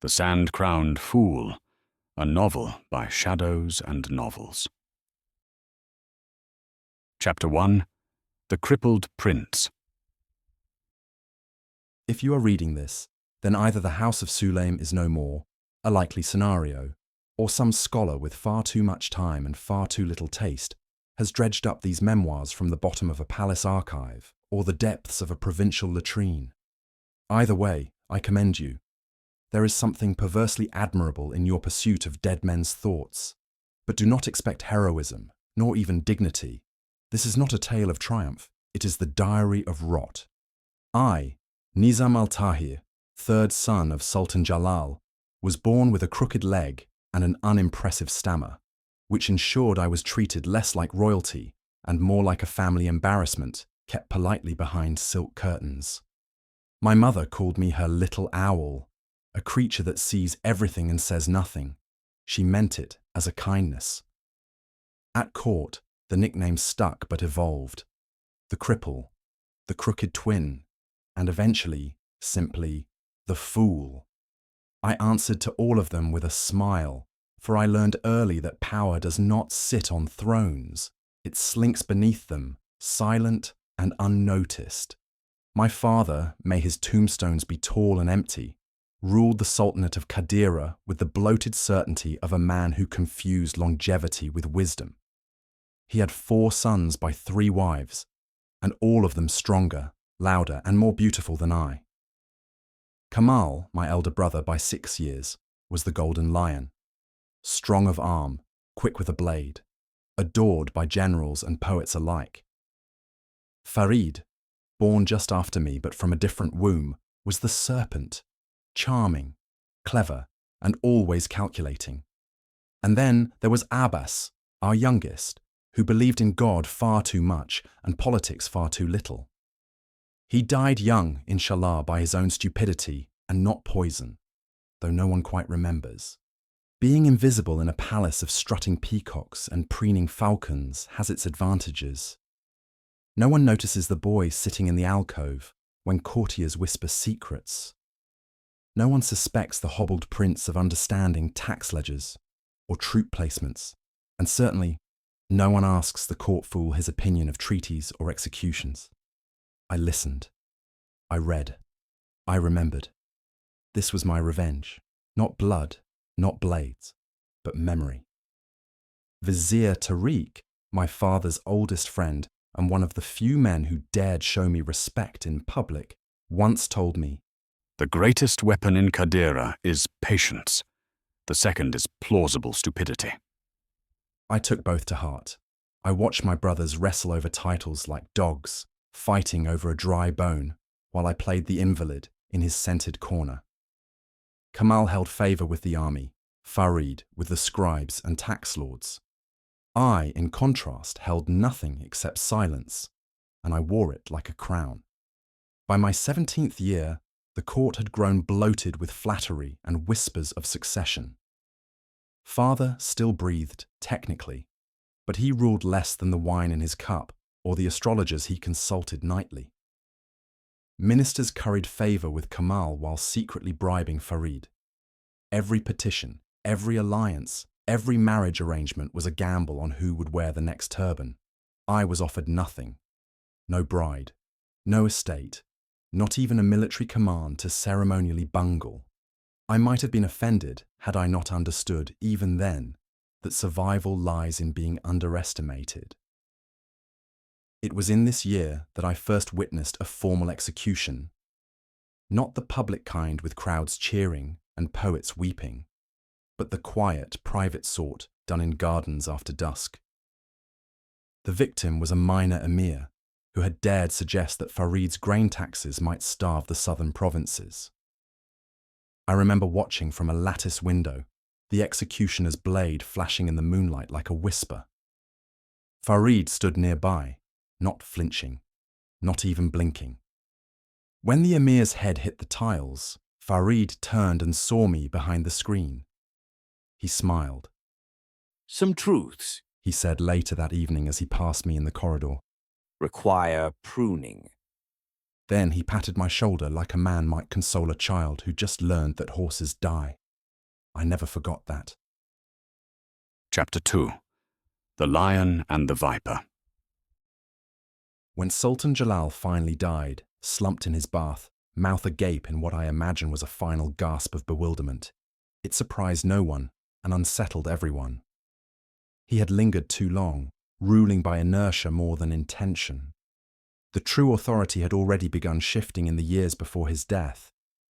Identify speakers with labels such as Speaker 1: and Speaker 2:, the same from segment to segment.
Speaker 1: The Sand-Crowned Fool, a novel by Shadows and Novels. Chapter 1. The Crippled Prince.
Speaker 2: If you are reading this, then either the House of Sulaim is no more, a likely scenario, or some scholar with far too much time and far too little taste has dredged up these memoirs from the bottom of a palace archive or the depths of a provincial latrine. Either way, I commend you. There is something perversely admirable in your pursuit of dead men's thoughts, but do not expect heroism, nor even dignity. This is not a tale of triumph, it is the diary of rot. I, Nizam al-Tahir, third son of Sultan Jalal, was born with a crooked leg and an unimpressive stammer, which ensured I was treated less like royalty and more like a family embarrassment kept politely behind silk curtains. My mother called me her little owl, a creature that sees everything and says nothing. She meant it as a kindness. At court, the nickname stuck but evolved. The cripple, the crooked twin, and eventually, simply, the fool. I answered to all of them with a smile, for I learned early that power does not sit on thrones. It slinks beneath them, silent and unnoticed. My father, may his tombstones be tall and empty, ruled the Sultanate of Qadira with the bloated certainty of a man who confused longevity with wisdom. He had 4 sons by 3 wives, and all of them stronger, louder, and more beautiful than I. Kamal, my elder brother by 6 years, was the golden lion, strong of arm, quick with a blade, adored by generals and poets alike. Farid, born just after me but from a different womb, was the serpent, charming, clever, and always calculating. And then there was Abbas, our youngest, who believed in God far too much and politics far too little. He died young, inshallah, by his own stupidity and not poison, though no one quite remembers. Being invisible in a palace of strutting peacocks and preening falcons has its advantages. No one notices the boy sitting in the alcove when courtiers whisper secrets. No one suspects the hobbled prince of understanding tax ledgers or troop placements, and certainly no one asks the court fool his opinion of treaties or executions. I listened. I read. I remembered. This was my revenge. Not blood, not blades, but memory. Vizier Tariq, my father's oldest friend and one of the few men who dared show me respect in public, once told me,
Speaker 1: The greatest weapon in Qadira is patience. The second is plausible stupidity.
Speaker 2: I took both to heart. I watched my brothers wrestle over titles like dogs, fighting over a dry bone, while I played the invalid in his scented corner. Kamal held favour with the army, Farid with the scribes and tax lords. I, in contrast, held nothing except silence, and I wore it like a crown. By my 17th year, the court had grown bloated with flattery and whispers of succession. Father still breathed, technically, but he ruled less than the wine in his cup or the astrologers he consulted nightly. Ministers curried favour with Kamal while secretly bribing Farid. Every petition, every alliance, every marriage arrangement was a gamble on who would wear the next turban. I was offered nothing. No bride, no estate, not even a military command to ceremonially bungle. I might have been offended had I not understood, even then, that survival lies in being underestimated. It was in this year that I first witnessed a formal execution. Not the public kind with crowds cheering and poets weeping, but the quiet, private sort done in gardens after dusk. The victim was a minor emir who had dared suggest that Farid's grain taxes might starve the southern provinces. I remember watching from a lattice window, the executioner's blade flashing in the moonlight like a whisper. Farid stood nearby, not flinching, not even blinking. When the emir's head hit the tiles, Farid turned and saw me behind the screen. He smiled.
Speaker 3: Some truths,
Speaker 2: He said later that evening as he passed me in the corridor.
Speaker 3: require pruning.
Speaker 2: Then he patted my shoulder like a man might console a child who just learned that horses die. I never forgot that.
Speaker 1: Chapter 2. The Lion and the Viper.
Speaker 2: When Sultan Jalal finally died, slumped in his bath, mouth agape in what I imagine was a final gasp of bewilderment, it surprised no one and unsettled everyone. He had lingered too long, ruling by inertia more than intention. The true authority had already begun shifting in the years before his death,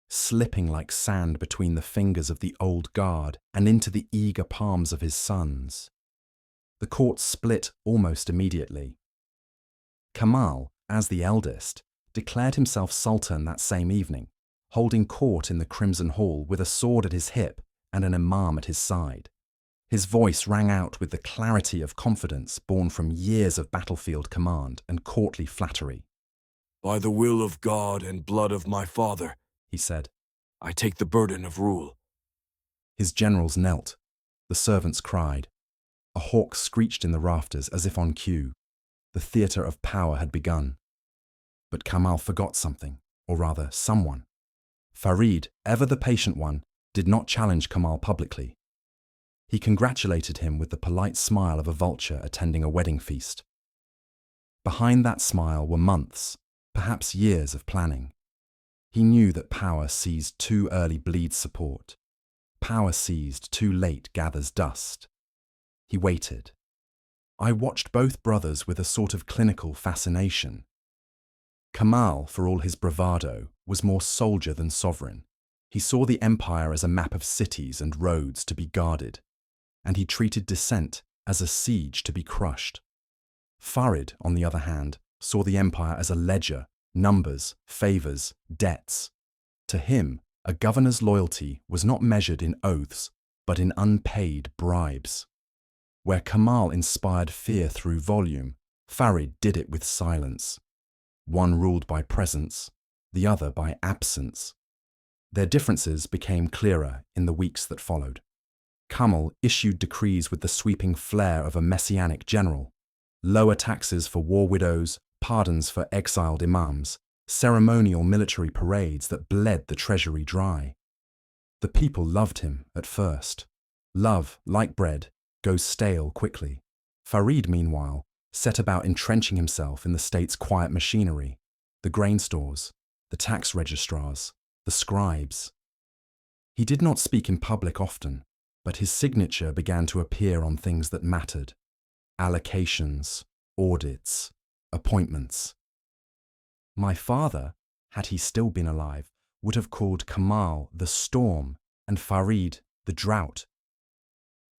Speaker 2: slipping like sand between the fingers of the old guard and into the eager palms of his sons. The court split almost immediately. Kamal, as the eldest, declared himself sultan that same evening, holding court in the Crimson Hall with a sword at his hip and an imam at his side. His voice rang out with the clarity of confidence born from years of battlefield command and courtly flattery.
Speaker 4: "By the will of God and blood of my father,"
Speaker 2: he said,
Speaker 4: "I take the burden of rule."
Speaker 2: His generals knelt. The servants cried. A hawk screeched in the rafters as if on cue. The theatre of power had begun. But Kamal forgot something, or rather, someone. Farid, ever the patient one, did not challenge Kamal publicly. He congratulated him with the polite smile of a vulture attending a wedding feast. Behind that smile were months, perhaps years of planning. He knew that power seized too early bleeds support. Power seized too late gathers dust. He waited. I watched both brothers with a sort of clinical fascination. Kamal, for all his bravado, was more soldier than sovereign. He saw the empire as a map of cities and roads to be guarded, and he treated dissent as a siege to be crushed. Farid, on the other hand, saw the empire as a ledger, numbers, favours, debts. To him, a governor's loyalty was not measured in oaths, but in unpaid bribes. Where Kamal inspired fear through volume, Farid did it with silence. One ruled by presence, the other by absence. Their differences became clearer in the weeks that followed. Kamal issued decrees with the sweeping flair of a messianic general. Lower taxes for war widows, pardons for exiled imams, ceremonial military parades that bled the treasury dry. The people loved him at first. Love, like bread, goes stale quickly. Farid, meanwhile, set about entrenching himself in the state's quiet machinery, the grain stores, the tax registrars, the scribes. He did not speak in public often, but his signature began to appear on things that mattered: allocations, audits, appointments. My father, had he still been alive, would have called Kamal the storm and Farid the drought.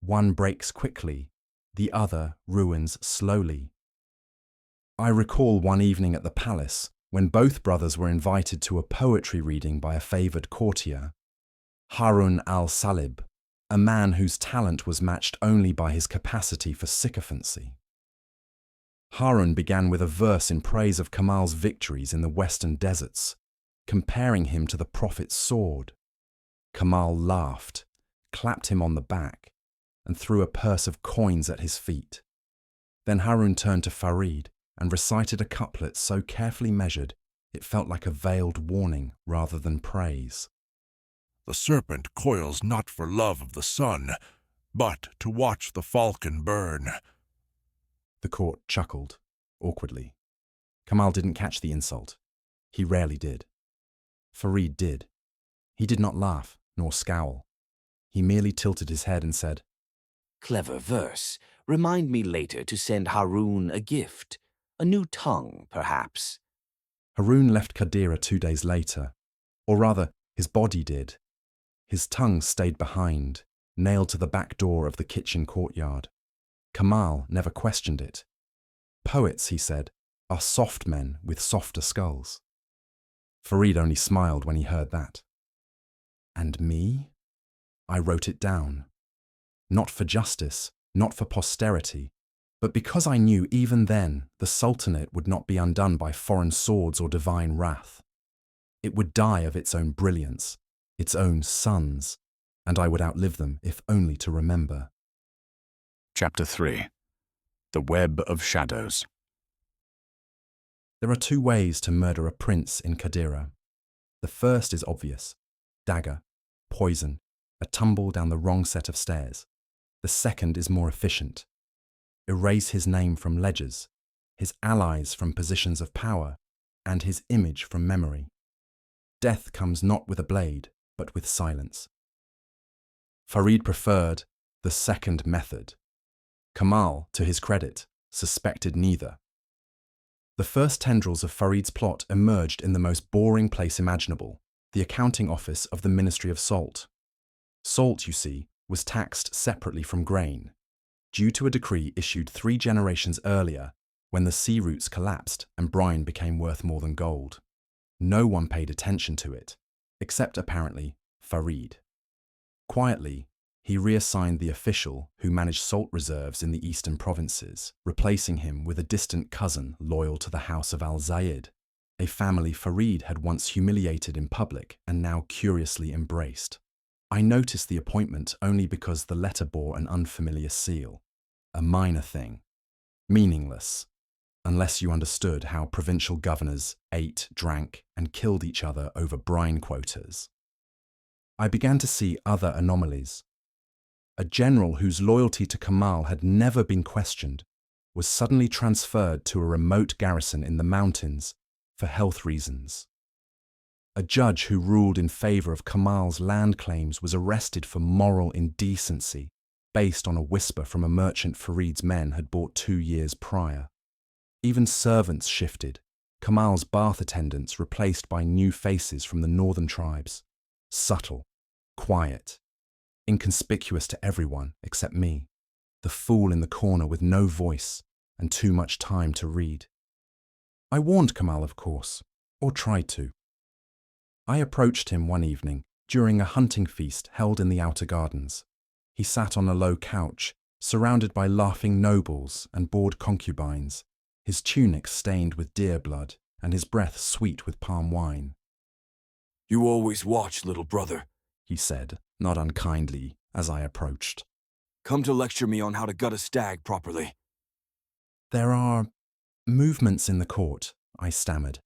Speaker 2: One breaks quickly, the other ruins slowly. I recall one evening at the palace when both brothers were invited to a poetry reading by a favoured courtier, Harun al-Salib, a man whose talent was matched only by his capacity for sycophancy. Harun began with a verse in praise of Kamal's victories in the western deserts, comparing him to the prophet's sword. Kamal laughed, clapped him on the back, and threw a purse of coins at his feet. Then Harun turned to Farid and recited a couplet so carefully measured it felt like a veiled warning rather than praise.
Speaker 5: "The serpent coils not for love of the sun, but to watch the falcon burn."
Speaker 2: The court chuckled, awkwardly. Kamal didn't catch the insult. He rarely did. Farid did. He did not laugh, nor scowl. He merely tilted his head and said,
Speaker 3: Clever verse. Remind me later to send Harun a gift. A new tongue, perhaps.
Speaker 2: Harun left Qadira 2 days later. Or rather, his body did. His tongue stayed behind, nailed to the back door of the kitchen courtyard. Kamal never questioned it. Poets, he said, are soft men with softer skulls. Farid only smiled when he heard that. And me? I wrote it down. Not for justice, not for posterity, but because I knew even then the Sultanate would not be undone by foreign swords or divine wrath. It would die of its own brilliance, its own sons, and I would outlive them if only to remember.
Speaker 1: Chapter 3. The Web of Shadows.
Speaker 2: There are two ways to murder a prince in Qadira. The first is obvious: dagger, poison, a tumble down the wrong set of stairs. The second is more efficient: erase his name from ledgers, his allies from positions of power, and his image from memory. Death comes not with a blade, but with silence. Farid preferred the second method. Kamal, to his credit, suspected neither. The first tendrils of Farid's plot emerged in the most boring place imaginable, the accounting office of the Ministry of Salt. Salt, you see, was taxed separately from grain, due to a decree issued 3 generations earlier when the sea routes collapsed and brine became worth more than gold. No one paid attention to it, except apparently Farid. Quietly, he reassigned the official who managed salt reserves in the eastern provinces, replacing him with a distant cousin loyal to the House of Al-Zayed, a family Farid had once humiliated in public and now curiously embraced. I noticed the appointment only because the letter bore an unfamiliar seal, a minor thing, meaningless, unless you understood how provincial governors ate, drank, and killed each other over brine quotas. I began to see other anomalies. A general whose loyalty to Kamal had never been questioned was suddenly transferred to a remote garrison in the mountains for health reasons. A judge who ruled in favor of Kamal's land claims was arrested for moral indecency based on a whisper from a merchant Farid's men had bought 2 years prior. Even servants shifted, Kamal's bath attendants replaced by new faces from the northern tribes, subtle, quiet, inconspicuous to everyone except me, the fool in the corner with no voice and too much time to read. I warned Kamal, of course, or tried to. I approached him one evening during a hunting feast held in the outer gardens. He sat on a low couch, surrounded by laughing nobles and bored concubines, his tunic stained with deer blood and his breath sweet with palm wine.
Speaker 4: You always watch, little brother,
Speaker 2: he said, not unkindly, as I approached.
Speaker 4: Come to lecture me on how to gut a stag properly.
Speaker 2: There are movements in the court, I stammered.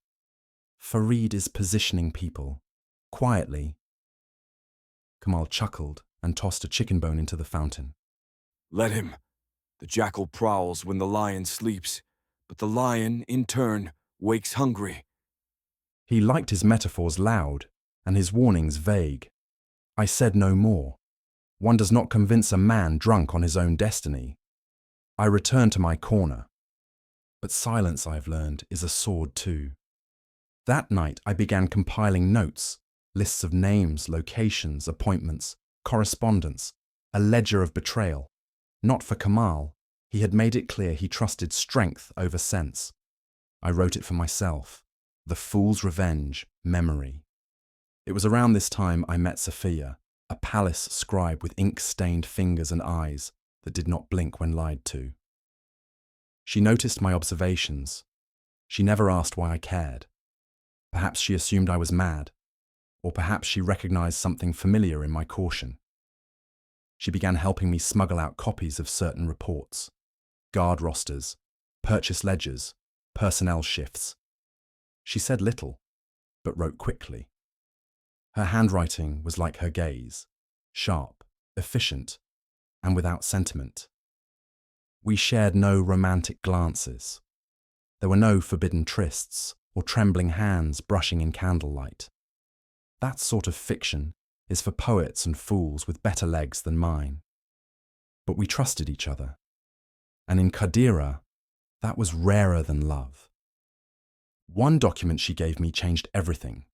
Speaker 2: Farid is positioning people, quietly. Kamal chuckled and tossed a chicken bone into the fountain.
Speaker 4: Let him. The jackal prowls when the lion sleeps, but the lion, in turn, wakes hungry.
Speaker 2: He liked his metaphors loud and his warnings vague. I said no more. One does not convince a man drunk on his own destiny. I returned to my corner. But silence, I've learned, is a sword too. That night I began compiling notes, lists of names, locations, appointments, correspondence, a ledger of betrayal. Not for Kamal. He had made it clear he trusted strength over sense. I wrote it for myself. The Fool's Revenge, Memory. It was around this time I met Sophia, a palace scribe with ink-stained fingers and eyes that did not blink when lied to. She noticed my observations. She never asked why I cared. Perhaps she assumed I was mad, or perhaps she recognized something familiar in my caution. She began helping me smuggle out copies of certain reports, guard rosters, purchase ledgers, personnel shifts. She said little, but wrote quickly. Her handwriting was like her gaze, sharp, efficient, and without sentiment. We shared no romantic glances. There were no forbidden trysts or trembling hands brushing in candlelight. That sort of fiction is for poets and fools with better legs than mine. But we trusted each other. And in Qadira, that was rarer than love. One document she gave me changed everything.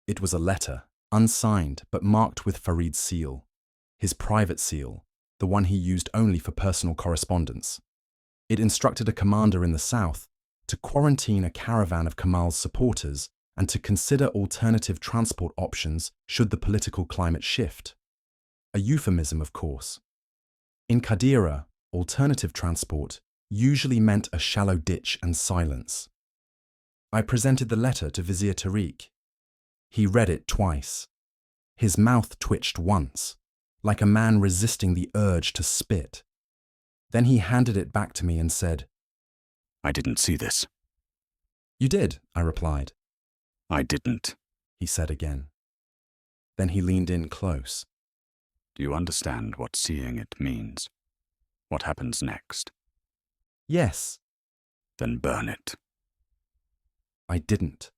Speaker 2: It was a letter, unsigned but marked with Farid's seal, his private seal, the one he used only for personal correspondence. It instructed a commander in the south to quarantine a caravan of Kamal's supporters and to consider alternative transport options should the political climate shift. A euphemism, of course. In Qadira, alternative transport usually meant a shallow ditch and silence. I presented the letter to Vizier Tariq. He read it twice. His mouth twitched once, like a man resisting the urge to spit. Then he handed it back to me and said,
Speaker 1: I didn't see this.
Speaker 2: You did, I replied.
Speaker 1: I didn't.
Speaker 2: He said again. Then he leaned in close.
Speaker 1: Do you understand what seeing it means? What happens next?
Speaker 2: Yes.
Speaker 1: Then burn it.
Speaker 2: I didn't.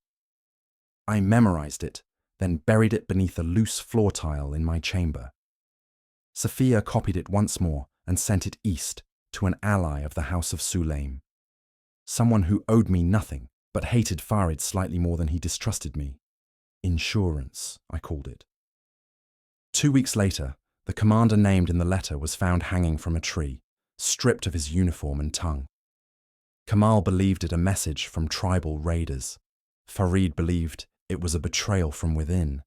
Speaker 2: I memorized it, then buried it beneath a loose floor tile in my chamber. Sophia copied it once more and sent it east to an ally of the House of Sulaim. Someone who owed me nothing, but hated Farid slightly more than he distrusted me. Insurance, I called it. 2 weeks later, the commander named in the letter was found hanging from a tree, stripped of his uniform and tongue. Kamal believed it a message from tribal raiders. Farid believed it was a betrayal from within.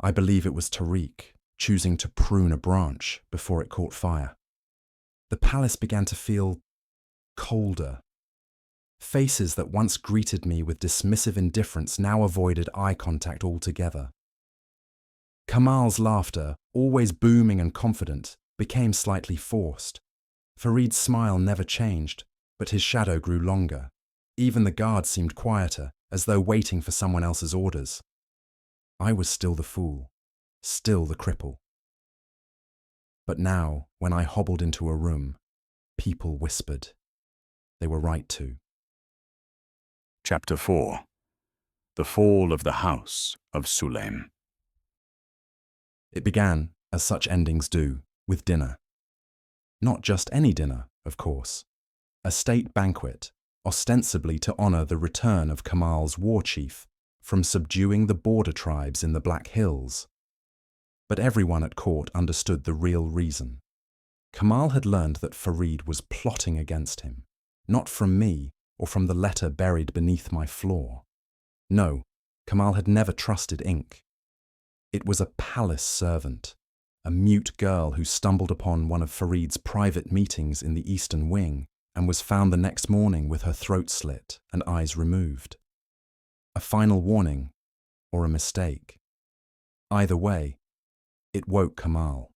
Speaker 2: I believe it was Tariq, choosing to prune a branch before it caught fire. The palace began to feel colder. Faces that once greeted me with dismissive indifference now avoided eye contact altogether. Kamal's laughter, always booming and confident, became slightly forced. Farid's smile never changed, but his shadow grew longer. Even the guard seemed quieter, as though waiting for someone else's orders. I was still the fool, still the cripple. But now, when I hobbled into a room, people whispered. They were right to.
Speaker 1: Chapter 4. The Fall of the House of Sulaim.
Speaker 2: It began, as such endings do, with dinner. Not just any dinner, of course. A state banquet, ostensibly to honor the return of Kamal's war chief from subduing the border tribes in the Black Hills. But everyone at court understood the real reason. Kamal had learned that Farid was plotting against him, not from me or from the letter buried beneath my floor. No, Kamal had never trusted ink. It was a palace servant, a mute girl who stumbled upon one of Farid's private meetings in the Eastern Wing and was found the next morning with her throat slit and eyes removed. A final warning or a mistake. Either way, it woke Kamal.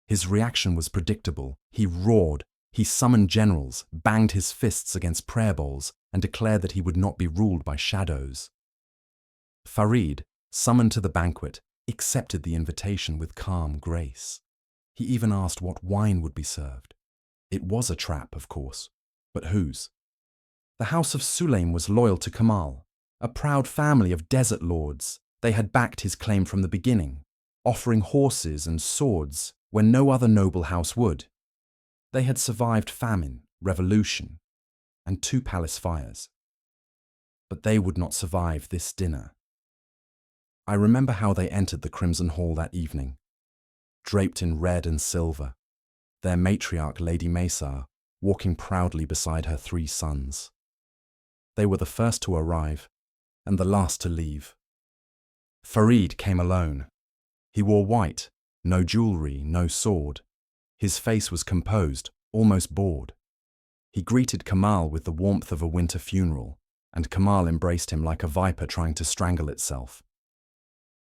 Speaker 2: His reaction was predictable. He roared, he summoned generals, banged his fists against prayer bowls, and declared that he would not be ruled by shadows. Farid, summoned to the banquet, accepted the invitation with calm grace. He even asked what wine would be served. It was a trap, of course, but whose? The House of Sulaim was loyal to Kamal, a proud family of desert lords. They had backed his claim from the beginning, offering horses and swords when no other noble house would. They had survived famine, revolution, and 2 palace fires. But they would not survive this dinner. I remember how they entered the Crimson Hall that evening, draped in red and silver, their matriarch Lady Maysar walking proudly beside her 3 sons. They were the first to arrive and the last to leave. Farid came alone. He wore white, no jewelry, no sword. His face was composed, almost bored. He greeted Kamal with the warmth of a winter funeral, and Kamal embraced him like a viper trying to strangle itself.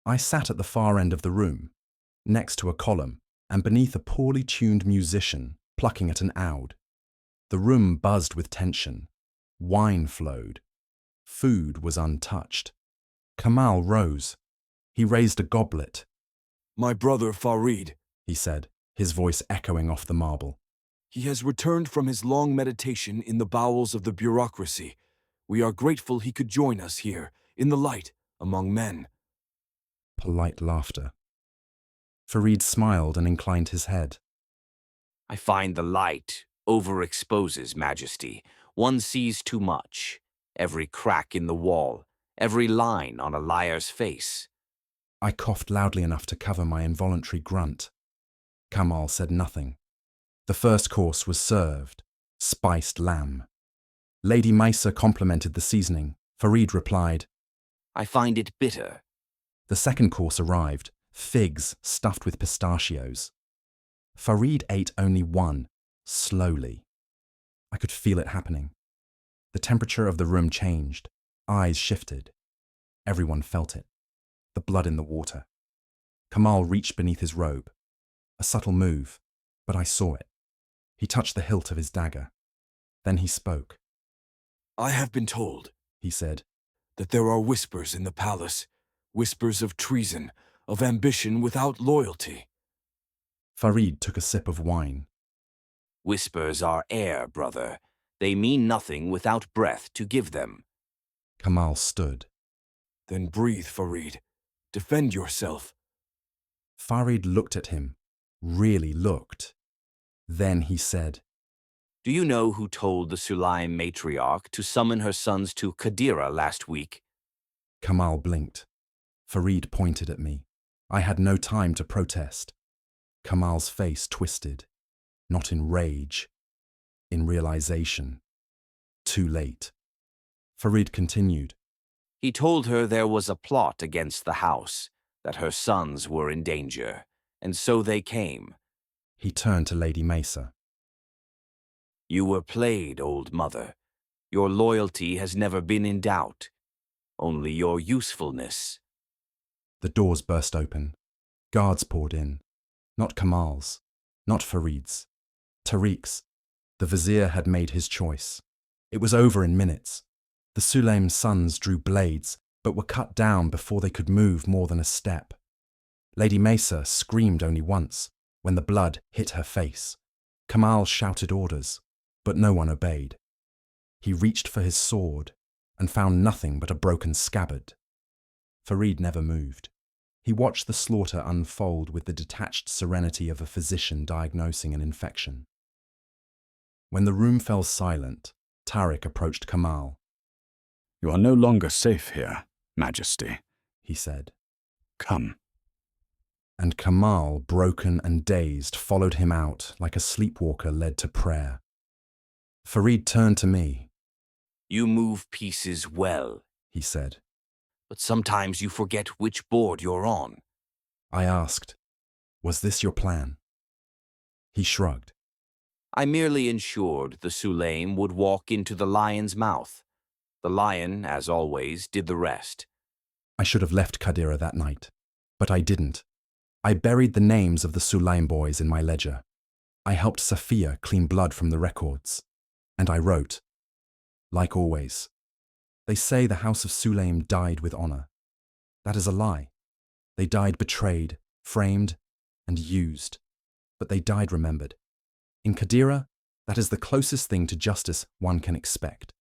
Speaker 2: I sat at the far end of the room, next to a column, and beneath a poorly tuned musician plucking at an oud. The room buzzed with tension. Wine flowed. Food was untouched. Kamal rose. He raised a goblet.
Speaker 4: My brother Farid,
Speaker 2: He said, his voice echoing off the marble.
Speaker 4: He has returned from his long meditation in the bowels of the bureaucracy. We are grateful he could join us here, in the light, among men.
Speaker 2: Polite laughter. Farid smiled and inclined his head.
Speaker 3: I find the light overexposes majesty. One sees too much. Every crack in the wall, every line on a liar's face.
Speaker 2: I coughed loudly enough to cover my involuntary grunt. Kamal said nothing. The first course was served, spiced lamb. Lady Maisa complimented the seasoning. Farid replied,
Speaker 3: I find it bitter.
Speaker 2: The second course arrived, figs stuffed with pistachios. Farid ate only one, slowly. I could feel it happening. The temperature of the room changed. Eyes shifted. Everyone felt it. The blood in the water. Kamal reached beneath his robe. A subtle move, but I saw it. He touched the hilt of his dagger. Then he spoke.
Speaker 4: I have been told,
Speaker 2: he said.
Speaker 4: That there are whispers in the palace, whispers of treason, of ambition without loyalty.
Speaker 2: Farid took a sip of wine.
Speaker 3: Whispers are air, brother. They mean nothing without breath to give them.
Speaker 2: Kamal stood.
Speaker 4: Then breathe, Farid. Defend yourself.
Speaker 2: Farid looked at him, really looked. Then he said,
Speaker 3: Do you know who told the Sulaim matriarch to summon her sons to Qadira last week?
Speaker 2: Kamal blinked. Farid pointed at me. I had no time to protest. Kamal's face twisted, not in rage, in realization. Too late. Farid continued.
Speaker 3: He told her there was a plot against the house, that her sons were in danger, and so they came.
Speaker 2: He turned to Lady Mesa.
Speaker 3: You were played, old mother. Your loyalty has never been in doubt, only your usefulness.
Speaker 2: The doors burst open. Guards poured in. Not Kamal's, not Farid's. Tariq's. The vizier had made his choice. It was over in minutes. The Sulaim's sons drew blades, but were cut down before they could move more than a step. Lady Mesa screamed only once, when the blood hit her face. Kamal shouted orders, but no one obeyed. He reached for his sword and found nothing but a broken scabbard. Farid never moved. He watched the slaughter unfold with the detached serenity of a physician diagnosing an infection. When the room fell silent, Tariq approached Kamal.
Speaker 1: You are no longer safe here, Majesty,
Speaker 2: he said.
Speaker 1: Come.
Speaker 2: And Kamal, broken and dazed, followed him out like a sleepwalker led to prayer. Farid turned to me.
Speaker 3: You move pieces well,
Speaker 2: he said.
Speaker 3: but sometimes you forget which board you're on.
Speaker 2: I asked, was this your plan? He shrugged.
Speaker 3: I merely ensured the Sulaim would walk into the lion's mouth. The lion, as always, did the rest.
Speaker 2: I should have left Qadira that night, but I didn't. I buried the names of the Sulaim boys in my ledger. I helped Safiya clean blood from the records. And I wrote, like always, they say the House of Sulaim died with honor. That is a lie. They died betrayed, framed, and used. But they died remembered. In Qadira, that is the closest thing to justice one can expect.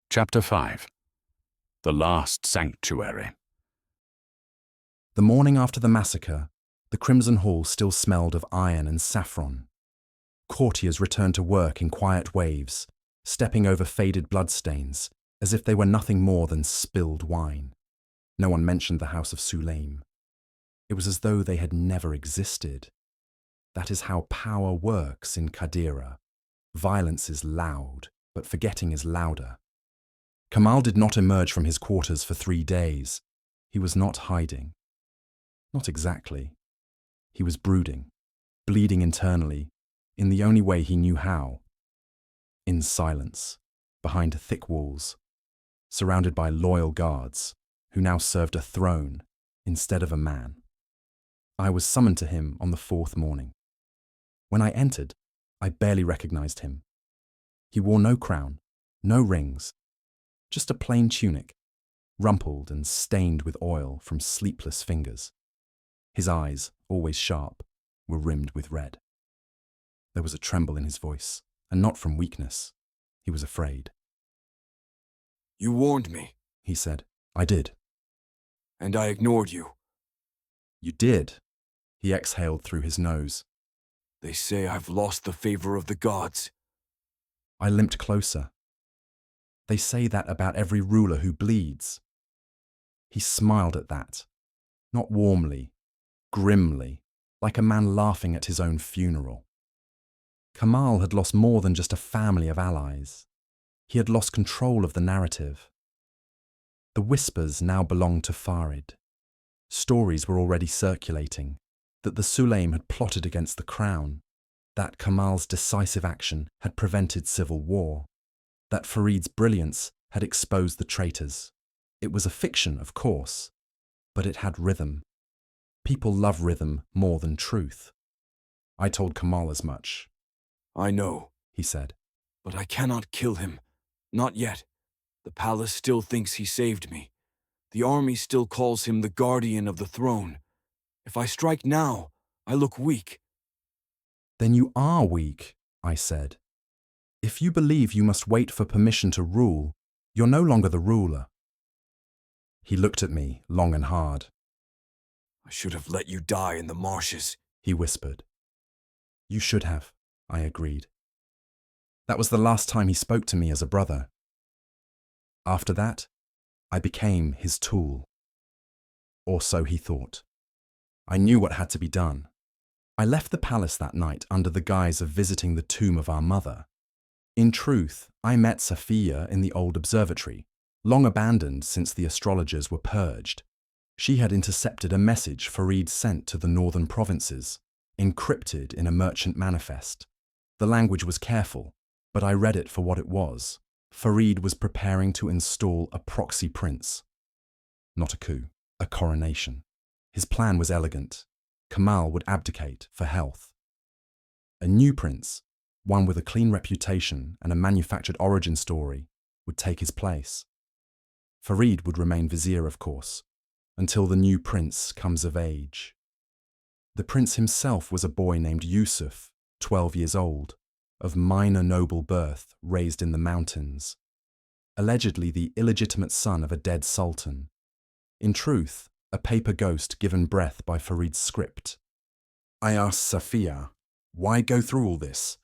Speaker 1: Chapter 5. The Last Sanctuary.
Speaker 2: The morning after the massacre, the Crimson Hall still smelled of iron and saffron. Courtiers returned to work in quiet waves, stepping over faded bloodstains, as if they were nothing more than spilled wine. No one mentioned the House of Sulaim. It was as though they had never existed. That is how power works in Qadira. Violence is loud, but forgetting is louder. Kamal did not emerge from his quarters for 3 days. He was not hiding. Not exactly. He was brooding, bleeding internally, in the only way he knew how. In silence, behind thick walls, surrounded by loyal guards, who now served a throne instead of a man. I was summoned to him on the 4th morning. When I entered, I barely recognized him. He wore no crown, no rings, just a plain tunic, rumpled and stained with oil from sleepless fingers. His eyes, always sharp, were rimmed with red. There was a tremble in his voice, and not from weakness. He was afraid.
Speaker 4: You warned me,
Speaker 2: He said. I did.
Speaker 4: and I ignored you.
Speaker 2: You did. He exhaled through his nose.
Speaker 4: They say I've lost the favor of the gods.
Speaker 2: I limped closer. They say that about every ruler who bleeds. He smiled at that, not warmly, grimly, like a man laughing at his own funeral. Kamal had lost more than just a family of allies. He had lost control of the narrative. The whispers now belonged to Farid. Stories were already circulating that the Sulaim had plotted against the crown, that Kamal's decisive action had prevented civil war, that Farid's brilliance had exposed the traitors. It was a fiction, of course, but it had rhythm. People love rhythm more than truth. I told Kamal as much.
Speaker 4: I know,
Speaker 2: He said.
Speaker 4: but I cannot kill him. Not yet. The palace still thinks he saved me. The army still calls him the guardian of the throne. If I strike now, I look weak.
Speaker 2: Then you are weak, I said. If you believe you must wait for permission to rule, you're no longer the ruler. He looked at me long and hard.
Speaker 4: I should have let you die in the marshes,
Speaker 2: He whispered. You should have, I agreed. That was the last time he spoke to me as a brother. After that, I became his tool. Or so he thought. I knew what had to be done. I left the palace that night under the guise of visiting the tomb of our mother. In truth, I met Sophia in the old observatory, long abandoned since the astrologers were purged. She had intercepted a message Farid sent to the northern provinces, encrypted in a merchant manifest. The language was careful, but I read it for what it was. Farid was preparing to install a proxy prince. Not a coup, a coronation. His plan was elegant. Kamal would abdicate for health. A new prince, one with a clean reputation and a manufactured origin story, would take his place. Farid would remain vizier, of course, until the new prince comes of age. The prince himself was a boy named Yusuf, 12 years old, of minor noble birth, raised in the mountains, allegedly the illegitimate son of a dead sultan. In truth, a paper ghost given breath by Farid's script. I asked Sophia, why go through all this?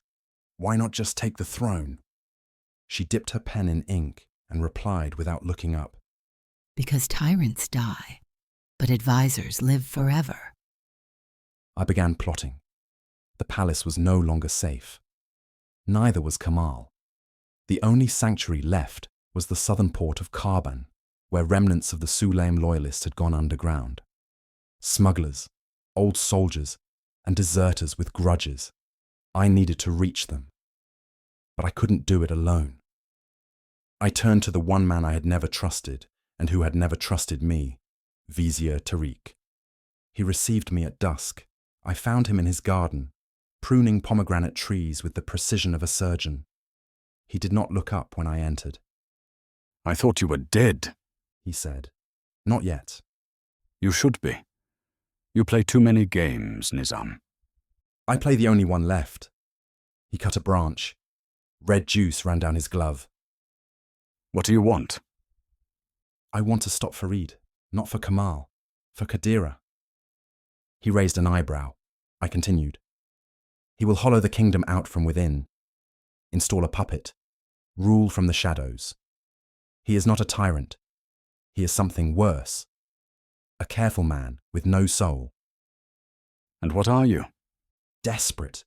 Speaker 2: Why not just take the throne? She dipped her pen in ink and replied without looking up.
Speaker 6: Because tyrants die, but advisors live forever.
Speaker 2: I began plotting. The palace was no longer safe. Neither was Kamal. The only sanctuary left was the southern port of Karban, where remnants of the Sulaim loyalists had gone underground. Smugglers, old soldiers, and deserters with grudges. I needed to reach them. But I couldn't do it alone. I turned to the one man I had never trusted, and who had never trusted me, Vizier Tariq. He received me at dusk. I found him in his garden, pruning pomegranate trees with the precision of a surgeon. He did not look up when I entered.
Speaker 1: I thought you were dead.
Speaker 2: He said. Not yet.
Speaker 1: You should be. You play too many games, Nizam.
Speaker 2: I play the only one left. He cut a branch. Red juice ran down his glove.
Speaker 1: What do you want?
Speaker 2: I want to stop Farid, not for Kamal, for Qadira. He raised an eyebrow. I continued. He will hollow the kingdom out from within, install a puppet, rule from the shadows. He is not a tyrant. He is something worse. A careful man with no soul.
Speaker 1: And what are you?
Speaker 2: Desperate.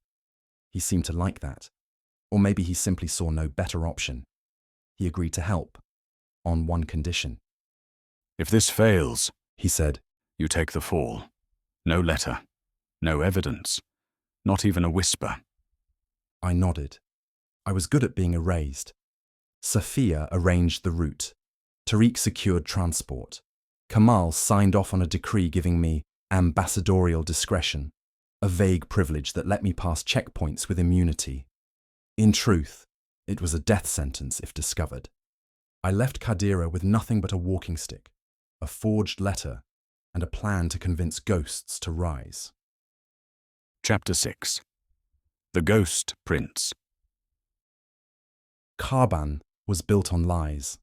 Speaker 2: He seemed to like that. Or maybe he simply saw no better option. He agreed to help, on one condition.
Speaker 1: If this fails,
Speaker 2: He said,
Speaker 1: you take the fall. No letter, no evidence, not even a whisper.
Speaker 2: I nodded. I was good at being erased. Sophia arranged the route. Tariq secured transport. Kamal signed off on a decree giving me ambassadorial discretion, a vague privilege that let me pass checkpoints with immunity. In truth, it was a death sentence if discovered. I left Qadira with nothing but a walking stick, a forged letter, and a plan to convince ghosts to rise.
Speaker 1: Chapter 6. The Ghost Prince.
Speaker 2: Karban was built on lies.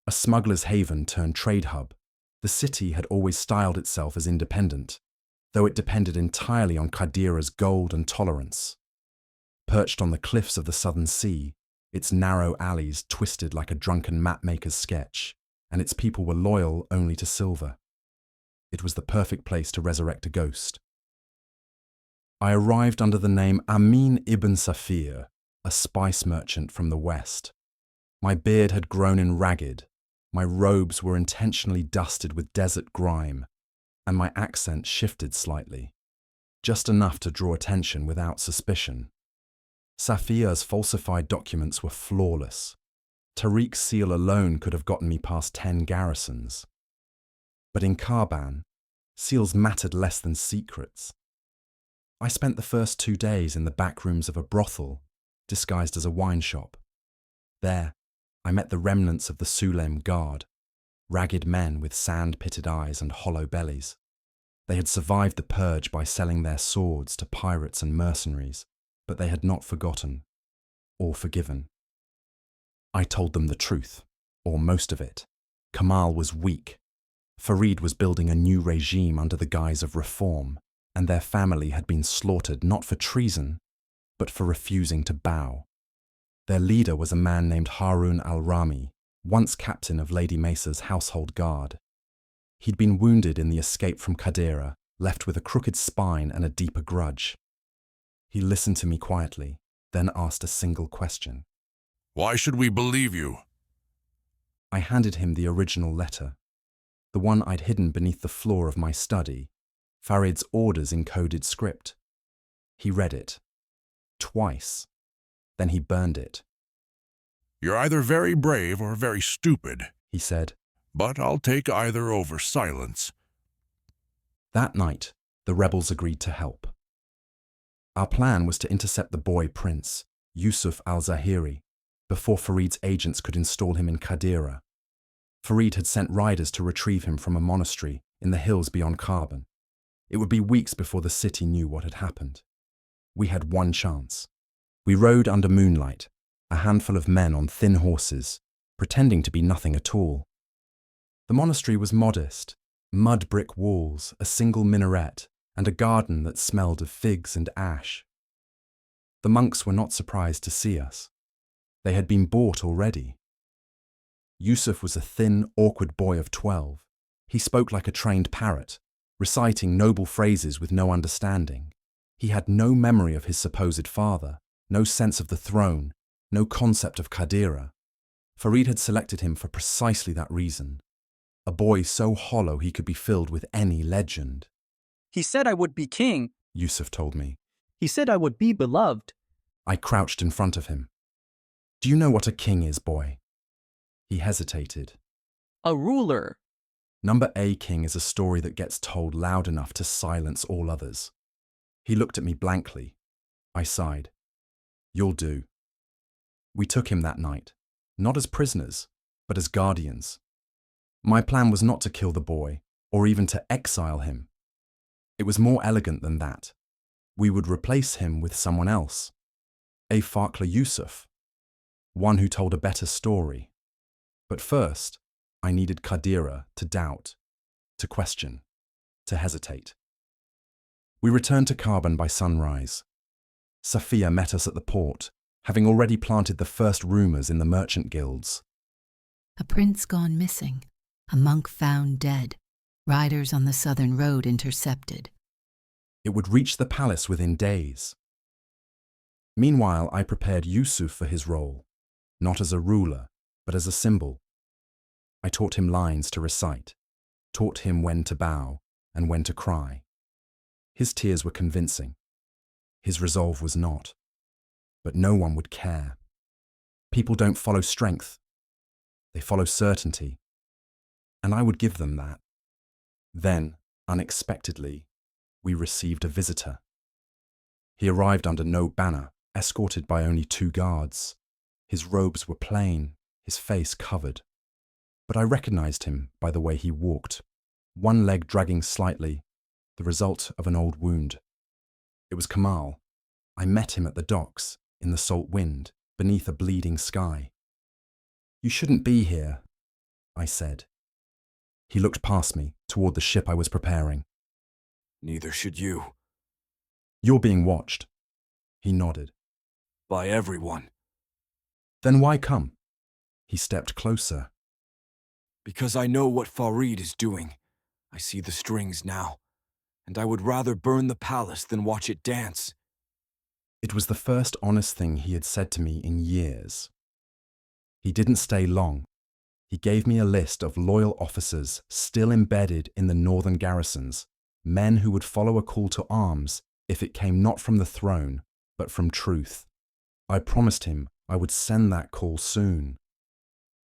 Speaker 2: A smuggler's haven turned trade hub, the city had always styled itself as independent, though it depended entirely on Qadira's gold and tolerance. Perched on the cliffs of the southern sea, its narrow alleys twisted like a drunken mapmaker's sketch, and its people were loyal only to silver. It was the perfect place to resurrect a ghost. I arrived under the name Amin ibn Safir, a spice merchant from the west. My beard had grown in ragged, my robes were intentionally dusted with desert grime, and my accent shifted slightly, just enough to draw attention without suspicion. Safir's falsified documents were flawless. Tariq's seal alone could have gotten me past 10 garrisons. But in Karban, seals mattered less than secrets. I spent the first 2 days in the back rooms of a brothel, disguised as a wine shop. There, I met the remnants of the Sulaim Guard, ragged men with sand-pitted eyes and hollow bellies. They had survived the purge by selling their swords to pirates and mercenaries, but they had not forgotten or forgiven. I told them the truth, or most of it. Kamal was weak. Farid was building a new regime under the guise of reform, and their family had been slaughtered not for treason, but for refusing to bow. Their leader was a man named Harun al-Rami, once captain of Lady Mesa's household guard. He'd been wounded in the escape from Qadira, left with a crooked spine and a deeper grudge. He listened to me quietly, then asked a single question.
Speaker 5: Why should we believe you?
Speaker 2: I handed him the original letter, the one I'd hidden beneath the floor of my study, Farid's orders in coded script. He read it. Twice. Then he burned it.
Speaker 5: You're either very brave or very stupid,
Speaker 2: He said.
Speaker 5: but I'll take either over silence.
Speaker 2: That night, the rebels agreed to help. Our plan was to intercept the boy prince, Yusuf al-Zahiri, before Farid's agents could install him in Qadira. Farid had sent riders to retrieve him from a monastery in the hills beyond Carbon. It would be weeks before the city knew what had happened. We had one chance. We rode under moonlight, a handful of men on thin horses, pretending to be nothing at all. The monastery was modest, mud brick walls, a single minaret, and a garden that smelled of figs and ash. The monks were not surprised to see us. They had been bought already. Yusuf was a thin, awkward boy of 12. He spoke like a trained parrot, reciting noble phrases with no understanding. He had no memory of his supposed father, no sense of the throne, no concept of Qadira. Farid had selected him for precisely that reason. A boy so hollow he could be filled with any legend.
Speaker 7: He said I would be king.
Speaker 2: Yusuf told me.
Speaker 7: He said I would be beloved.
Speaker 2: I crouched in front of him. Do you know what a king is, boy? He hesitated.
Speaker 7: A ruler.
Speaker 2: Number A king is a story that gets told loud enough to silence all others. He looked at me blankly. I sighed. You'll do. We took him that night, not as prisoners, but as guardians. My plan was not to kill the boy, or even to exile him. It was more elegant than that. We would replace him with someone else. A Farkla Yusuf, one who told a better story. But first, I needed Qadira to doubt, to question, to hesitate. We returned to Carbon by sunrise. Safiya met us at the port, having already planted the first rumours in the merchant guilds.
Speaker 6: A prince gone missing, a monk found dead, riders on the southern road intercepted.
Speaker 2: It would reach the palace within days. Meanwhile, I prepared Yusuf for his role, not as a ruler, but as a symbol. I taught him lines to recite, taught him when to bow and when to cry. His tears were convincing. His resolve was not. But no one would care. People don't follow strength. They follow certainty. And I would give them that. Then, unexpectedly, we received a visitor. He arrived under no banner, escorted by only 2 guards. His robes were plain, his face covered. But I recognized him by the way he walked, one leg dragging slightly, the result of an old wound. It was Kamal. I met him at the docks, in the salt wind, beneath a bleeding sky. You shouldn't be here, I said. He looked past me, toward the ship I was preparing.
Speaker 4: Neither should you.
Speaker 2: You're being watched. He nodded.
Speaker 4: By everyone.
Speaker 2: Then why come? He stepped closer.
Speaker 4: Because I know what Farid is doing. I see the strings now. And I would rather burn the palace than watch it dance.
Speaker 2: It was the first honest thing he had said to me in years. He didn't stay long. He gave me a list of loyal officers still embedded in the northern garrisons, men who would follow a call to arms if it came not from the throne, but from truth. I promised him I would send that call soon.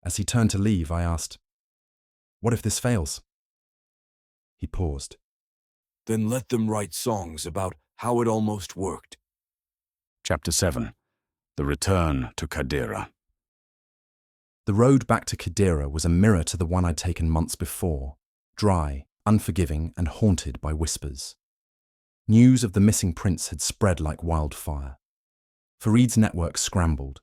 Speaker 2: As he turned to leave, I asked, "What if this fails?" He paused.
Speaker 4: Then let them write songs about how it almost worked.
Speaker 1: Chapter 7. The Return to Qadira.
Speaker 2: The road back to Qadira was a mirror to the one I'd taken months before, dry, unforgiving, and haunted by whispers. News of the missing prince had spread like wildfire. Farid's network scrambled,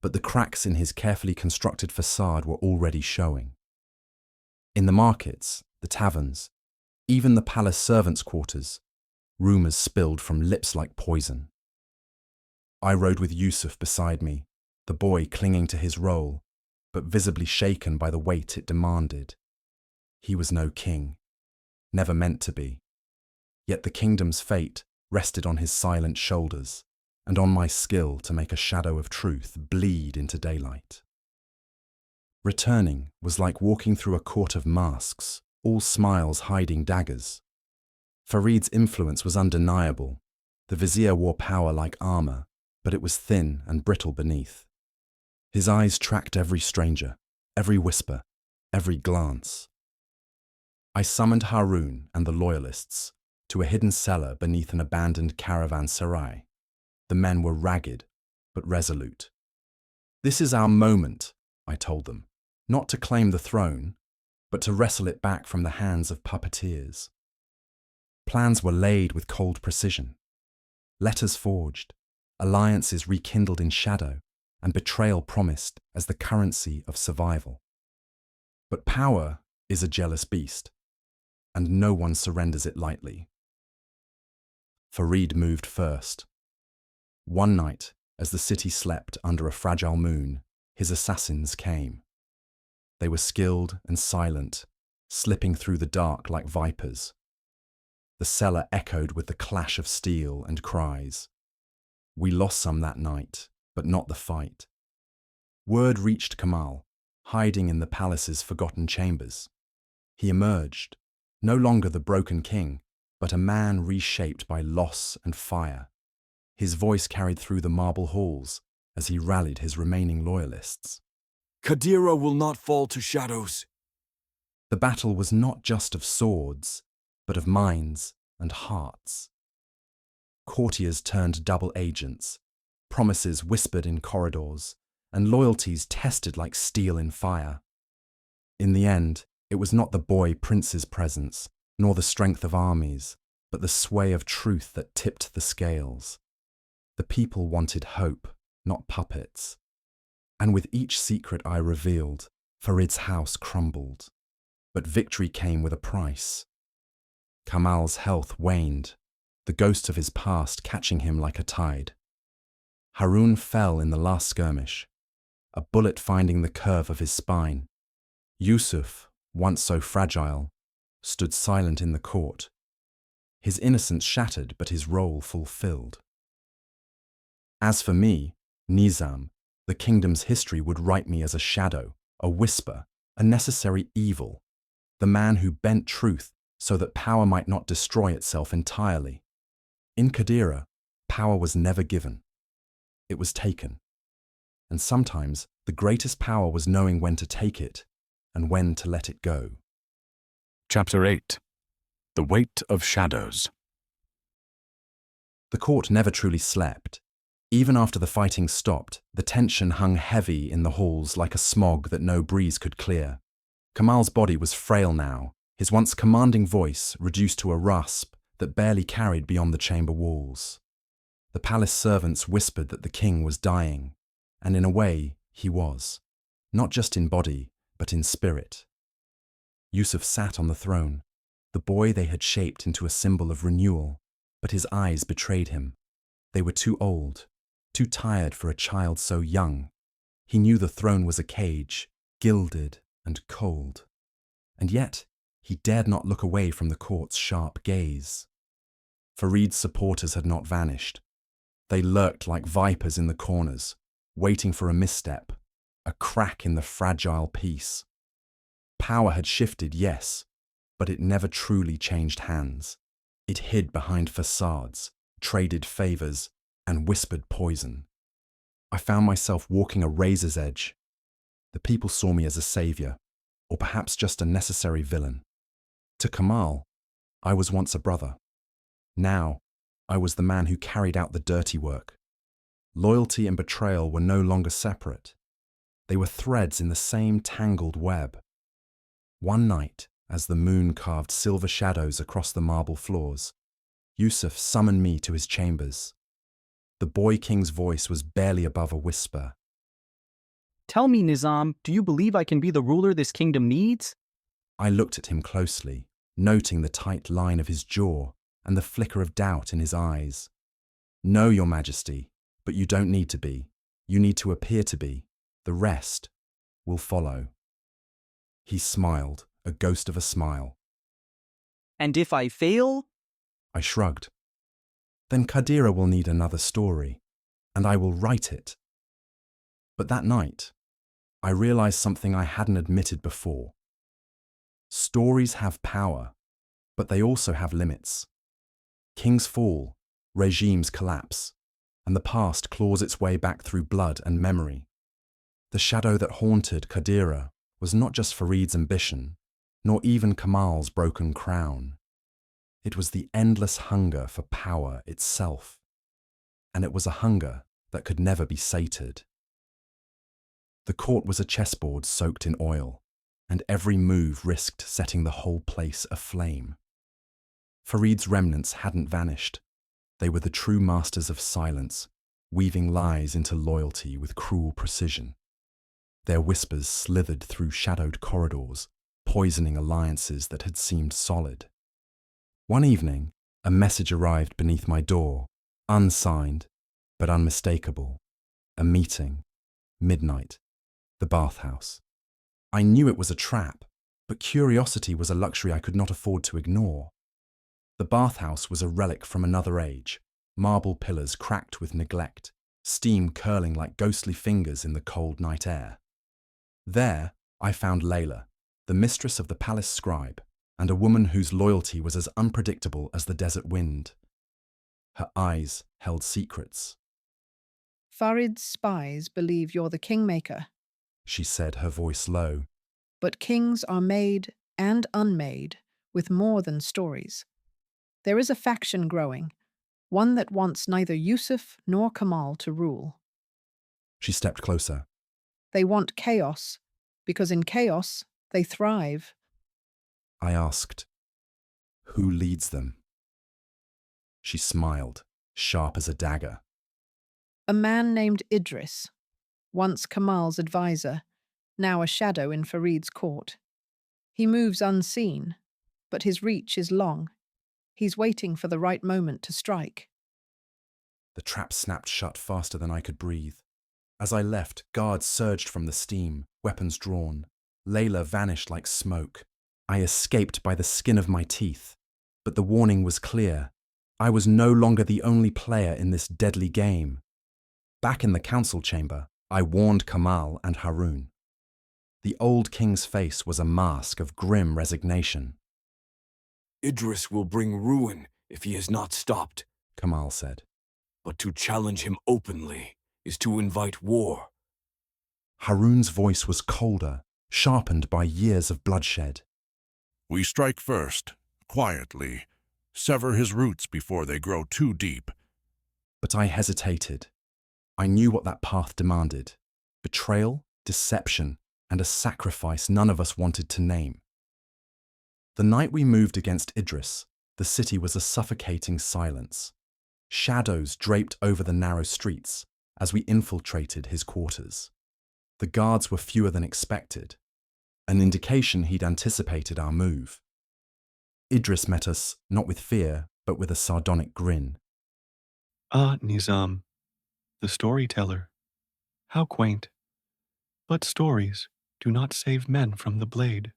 Speaker 2: but the cracks in his carefully constructed facade were already showing. In the markets, the taverns, even the palace servants' quarters, rumours spilled from lips like poison. I rode with Yusuf beside me, the boy clinging to his role, but visibly shaken by the weight it demanded. He was no king, never meant to be. Yet the kingdom's fate rested on his silent shoulders, and on my skill to make a shadow of truth bleed into daylight. Returning was like walking through a court of masks, all smiles hiding daggers. Farid's influence was undeniable. The vizier wore power like armour, but it was thin and brittle beneath. His eyes tracked every stranger, every whisper, every glance. I summoned Harun and the loyalists to a hidden cellar beneath an abandoned caravanserai. The men were ragged, but resolute. "This is our moment," I told them, "not to claim the throne, but to wrestle it back from the hands of puppeteers." Plans were laid with cold precision. Letters forged, alliances rekindled in shadow, and betrayal promised as the currency of survival. But power is a jealous beast, and no one surrenders it lightly. Farid moved first. One night, as the city slept under a fragile moon, his assassins came. They were skilled and silent, slipping through the dark like vipers. The cellar echoed with the clash of steel and cries. We lost some that night, but not the fight. Word reached Kamal, hiding in the palace's forgotten chambers. He emerged, no longer the broken king, but a man reshaped by loss and fire. His voice carried through the marble halls as he rallied his remaining loyalists.
Speaker 4: Qadira will not fall to shadows.
Speaker 2: The battle was not just of swords, but of minds and hearts. Courtiers turned double agents, promises whispered in corridors, and loyalties tested like steel in fire. In the end, it was not the boy prince's presence, nor the strength of armies, but the sway of truth that tipped the scales. The people wanted hope, not puppets. And with each secret I revealed, Farid's house crumbled. But victory came with a price. Kamal's health waned, the ghosts of his past catching him like a tide. Harun fell in the last skirmish, a bullet finding the curve of his spine. Yusuf, once so fragile, stood silent in the court, his innocence shattered but his role fulfilled. As for me, Nizam, the kingdom's history would write me as a shadow, a whisper, a necessary evil, the man who bent truth so that power might not destroy itself entirely. In Qadira, power was never given. It was taken. And sometimes the greatest power was knowing when to take it and when to let it go.
Speaker 1: Chapter 8. The Weight of Shadows.
Speaker 2: The court never truly slept. Even after the fighting stopped, the tension hung heavy in the halls like a smog that no breeze could clear. Kamal's body was frail now, his once commanding voice reduced to a rasp that barely carried beyond the chamber walls. The palace servants whispered that the king was dying, and in a way, he was, not just in body, but in spirit. Yusuf sat on the throne, the boy they had shaped into a symbol of renewal, but his eyes betrayed him. They were too old, too tired for a child so young. He knew the throne was a cage, gilded and cold. And yet, he dared not look away from the court's sharp gaze. Farid's supporters had not vanished. They lurked like vipers in the corners, waiting for a misstep, a crack in the fragile peace. Power had shifted, yes, but it never truly changed hands. It hid behind facades, traded favors, and whispered poison. I found myself walking a razor's edge. The people saw me as a savior, or perhaps just a necessary villain. To Kamal, I was once a brother. Now, I was the man who carried out the dirty work. Loyalty and betrayal were no longer separate. They were threads in the same tangled web. One night, as the moon carved silver shadows across the marble floors, Yusuf summoned me to his chambers. The boy king's voice was barely above a whisper.
Speaker 7: Tell me, Nizam, do you believe I can be the ruler this kingdom needs?
Speaker 2: I looked at him closely, noting the tight line of his jaw and the flicker of doubt in his eyes. No, Your Majesty, but you don't need to be. You need to appear to be. The rest will follow. He smiled, a ghost of a smile.
Speaker 7: And if I fail?
Speaker 2: I shrugged. Then Qadira will need another story, and I will write it. But that night, I realized something I hadn't admitted before. Stories have power, but they also have limits. Kings fall, regimes collapse, and the past claws its way back through blood and memory. The shadow that haunted Qadira was not just Farid's ambition, nor even Kamal's broken crown. It was the endless hunger for power itself, and it was a hunger that could never be sated. The court was a chessboard soaked in oil, and every move risked setting the whole place aflame. Farid's remnants hadn't vanished. They were the true masters of silence, weaving lies into loyalty with cruel precision. Their whispers slithered through shadowed corridors, poisoning alliances that had seemed solid. One evening, a message arrived beneath my door, unsigned, but unmistakable. A meeting. Midnight. The bathhouse. I knew it was a trap, but curiosity was a luxury I could not afford to ignore. The bathhouse was a relic from another age, marble pillars cracked with neglect, steam curling like ghostly fingers in the cold night air. There, I found Layla, the mistress of the palace scribe, and a woman whose loyalty was as unpredictable as the desert wind. Her eyes held secrets.
Speaker 8: Farid's spies believe you're the kingmaker,
Speaker 2: She said, her voice low.
Speaker 8: but kings are made and unmade with more than stories. There is a faction growing, one that wants neither Yusuf nor Kamal to rule.
Speaker 2: She stepped closer.
Speaker 8: They want chaos, because in chaos they thrive.
Speaker 2: I asked, who leads them? She smiled, sharp as a dagger.
Speaker 8: A man named Idris, once Kamal's advisor, now a shadow in Farid's court. He moves unseen, but his reach is long. He's waiting for the right moment to strike.
Speaker 2: The trap snapped shut faster than I could breathe. As I left, guards surged from the steam, weapons drawn. Layla vanished like smoke. I escaped by the skin of my teeth. But the warning was clear. I was no longer the only player in this deadly game. Back in the council chamber, I warned Kamal and Harun. The old king's face was a mask of grim resignation.
Speaker 4: Idris will bring ruin if he is not stopped,
Speaker 2: Kamal said.
Speaker 4: but to challenge him openly is to invite war.
Speaker 2: Harun's voice was colder, sharpened by years of bloodshed.
Speaker 5: We strike first, quietly, sever his roots before they grow too deep.
Speaker 2: But I hesitated. I knew what that path demanded. Betrayal, deception, and a sacrifice none of us wanted to name. The night we moved against Idris, the city was a suffocating silence. Shadows draped over the narrow streets as we infiltrated his quarters. The guards were fewer than expected, an indication he'd anticipated our move. Idris met us not with fear, but with a sardonic grin.
Speaker 9: Ah, Nizam, the storyteller. How quaint. But stories do not save men from the blade.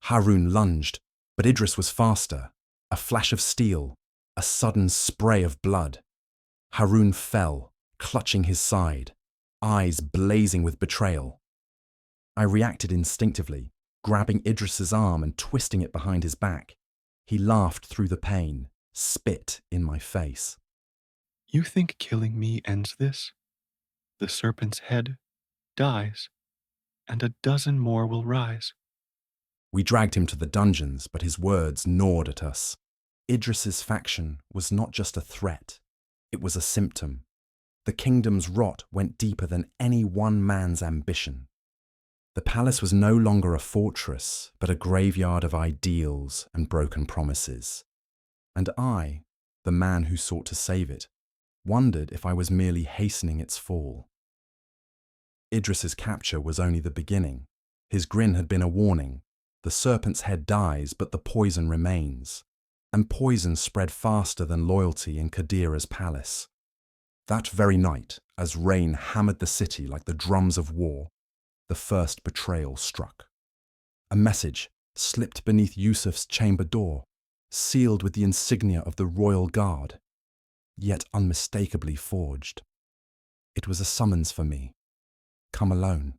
Speaker 2: Harun lunged, but Idris was faster. A flash of steel, a sudden spray of blood. Harun fell, clutching his side, eyes blazing with betrayal. I reacted instinctively, grabbing Idris's arm and twisting it behind his back. He laughed through the pain, spit in my face.
Speaker 9: You think killing me ends this? The serpent's head dies, and a dozen more will rise.
Speaker 2: We dragged him to the dungeons, but his words gnawed at us. Idris's faction was not just a threat, it was a symptom. The kingdom's rot went deeper than any one man's ambition. The palace was no longer a fortress, but a graveyard of ideals and broken promises. And I, the man who sought to save it, wondered if I was merely hastening its fall. Idris's capture was only the beginning. His grin had been a warning. The serpent's head dies, but the poison remains. And poison spread faster than loyalty in Qadira's palace. That very night, as rain hammered the city like the drums of war, the first betrayal struck. A message slipped beneath Yusuf's chamber door, sealed with the insignia of the royal guard, yet unmistakably forged. It was a summons for me. Come alone.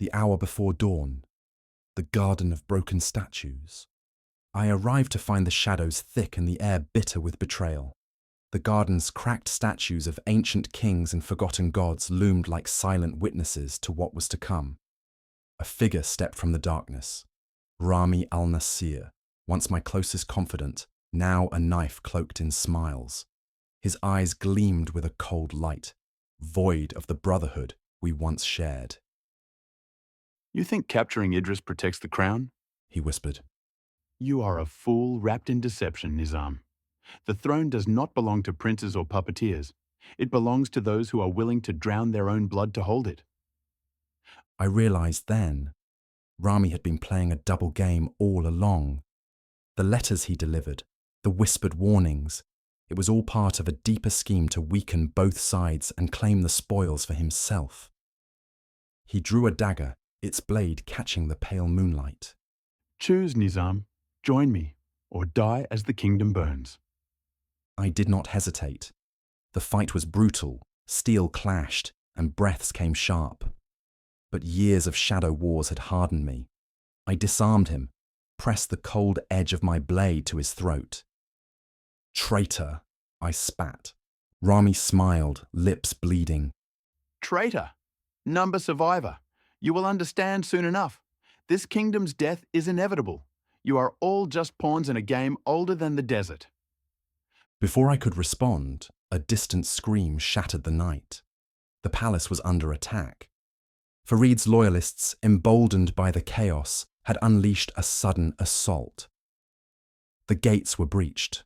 Speaker 2: The hour before dawn, the garden of broken statues. I arrived to find the shadows thick and the air bitter with betrayal. The garden's cracked statues of ancient kings and forgotten gods loomed like silent witnesses to what was to come. A figure stepped from the darkness. Rami al-Nasir, once my closest confidant, now a knife cloaked in smiles. His eyes gleamed with a cold light, void of the brotherhood we once shared.
Speaker 10: You think capturing Idris protects the crown?
Speaker 2: He whispered.
Speaker 10: You are a fool wrapped in deception, Nizam. The throne does not belong to princes or puppeteers. It belongs to those who are willing to drown their own blood to hold it.
Speaker 2: I realized then Rami had been playing a double game all along. The letters he delivered, the whispered warnings, it was all part of a deeper scheme to weaken both sides and claim the spoils for himself. He drew a dagger, its blade catching the pale moonlight.
Speaker 10: Choose, Nizam. Join me, or die as the kingdom burns.
Speaker 2: I did not hesitate. The fight was brutal, steel clashed, and breaths came sharp. But years of shadow wars had hardened me. I disarmed him, pressed the cold edge of my blade to his throat. Traitor, I spat. Rami smiled, lips bleeding.
Speaker 10: Traitor! Number survivor! You will understand soon enough. This kingdom's death is inevitable. You are all just pawns in a game older than the desert.
Speaker 2: Before I could respond, a distant scream shattered the night. The palace was under attack. Farid's loyalists, emboldened by the chaos, had unleashed a sudden assault. The gates were breached.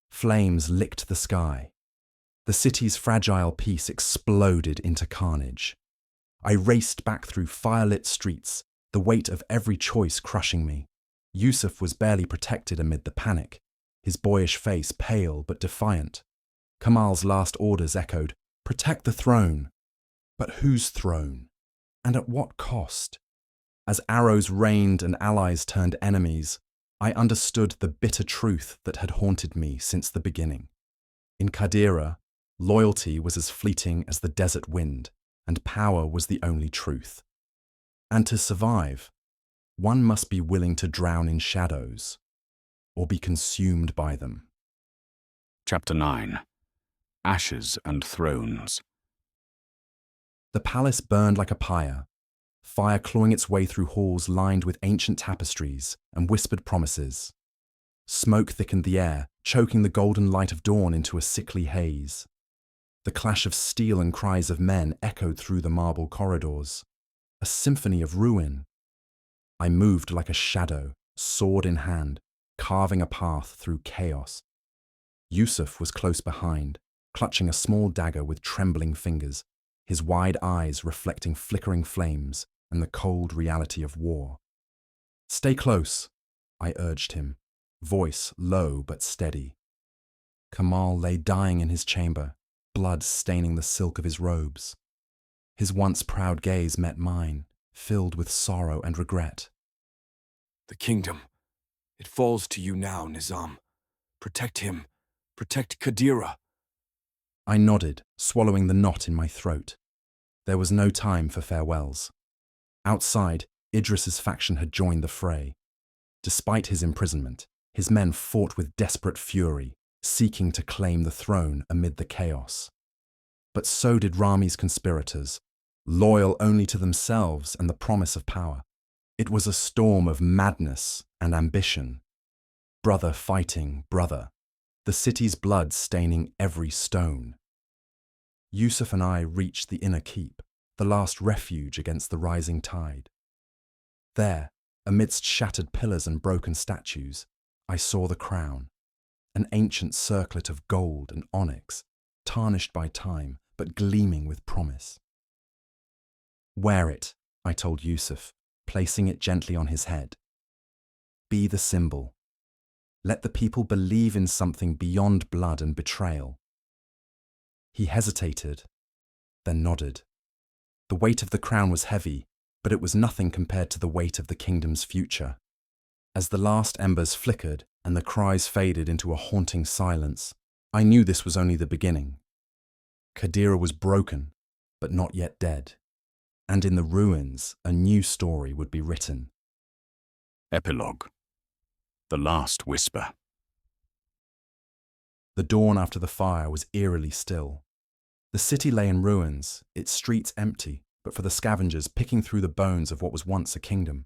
Speaker 2: Flames licked the sky. The city's fragile peace exploded into carnage. I raced back through firelit streets, the weight of every choice crushing me. Yusuf was barely protected amid the panic, his boyish face pale but defiant. Kamal's last orders echoed, "Protect the throne." But whose throne? And at what cost? As arrows rained and allies turned enemies, I understood the bitter truth that had haunted me since the beginning. In Qadira, loyalty was as fleeting as the desert wind, and power was the only truth. And to survive, one must be willing to drown in shadows, or be consumed by them.
Speaker 1: Chapter 9. Ashes and Thrones.
Speaker 2: The palace burned like a pyre, fire clawing its way through halls lined with ancient tapestries and whispered promises. Smoke thickened the air, choking the golden light of dawn into a sickly haze. The clash of steel and cries of men echoed through the marble corridors, a symphony of ruin. I moved like a shadow, sword in hand, carving a path through chaos. Yusuf was close behind, clutching a small dagger with trembling fingers, his wide eyes reflecting flickering flames and the cold reality of war. "Stay close," I urged him, voice low but steady. Kamal lay dying in his chamber, blood staining the silk of his robes. His once proud gaze met mine, filled with sorrow and regret.
Speaker 4: The kingdom. It falls to you now, Nizam. Protect him. Protect Qadira.
Speaker 2: I nodded, swallowing the knot in my throat. There was no time for farewells. Outside, Idris's faction had joined the fray. Despite his imprisonment, his men fought with desperate fury, seeking to claim the throne amid the chaos. But so did Rami's conspirators, loyal only to themselves and the promise of power. It was a storm of madness and ambition. Brother fighting brother, the city's blood staining every stone. Yusuf and I reached the inner keep, the last refuge against the rising tide. There, amidst shattered pillars and broken statues, I saw the crown, an ancient circlet of gold and onyx, tarnished by time, but gleaming with promise. Wear it, I told Yusuf, placing it gently on his head. Be the symbol. Let the people believe in something beyond blood and betrayal. He hesitated, then nodded. The weight of the crown was heavy, but it was nothing compared to the weight of the kingdom's future. As the last embers flickered and the cries faded into a haunting silence, I knew this was only the beginning. Qadira was broken, but not yet dead. And in the ruins, a new story would be written.
Speaker 1: Epilogue. The Last Whisper.
Speaker 2: The dawn after the fire was eerily still. The city lay in ruins, its streets empty, but for the scavengers picking through the bones of what was once a kingdom.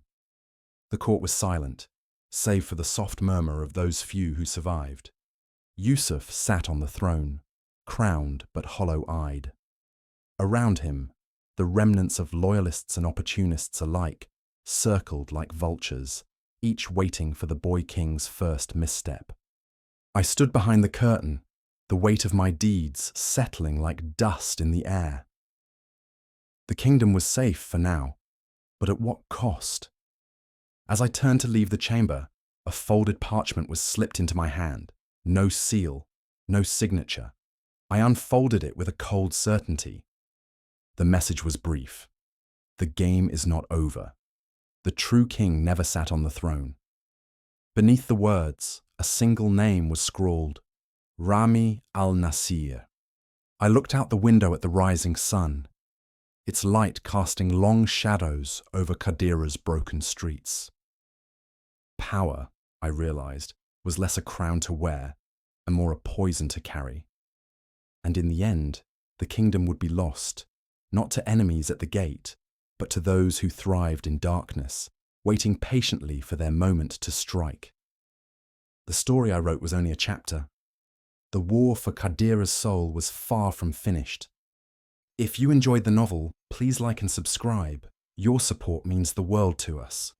Speaker 2: The court was silent, save for the soft murmur of those few who survived. Yusuf sat on the throne, crowned but hollow-eyed. Around him, the remnants of loyalists and opportunists alike circled like vultures, each waiting for the boy king's first misstep. I stood behind the curtain, the weight of my deeds settling like dust in the air. The kingdom was safe for now, but at what cost? As I turned to leave the chamber, a folded parchment was slipped into my hand. No seal, no signature. I unfolded it with a cold certainty. The message was brief. The game is not over. The true king never sat on the throne. Beneath the words, a single name was scrawled, Rami al-Nasir. I looked out the window at the rising sun, its light casting long shadows over Qadira's broken streets. Power, I realized, was less a crown to wear and more a poison to carry. And in the end, the kingdom would be lost, not to enemies at the gate, but to those who thrived in darkness, waiting patiently for their moment to strike. The story I wrote was only a chapter. The war for Qadira's soul was far from finished. If you enjoyed the novel, please like and subscribe. Your support means the world to us.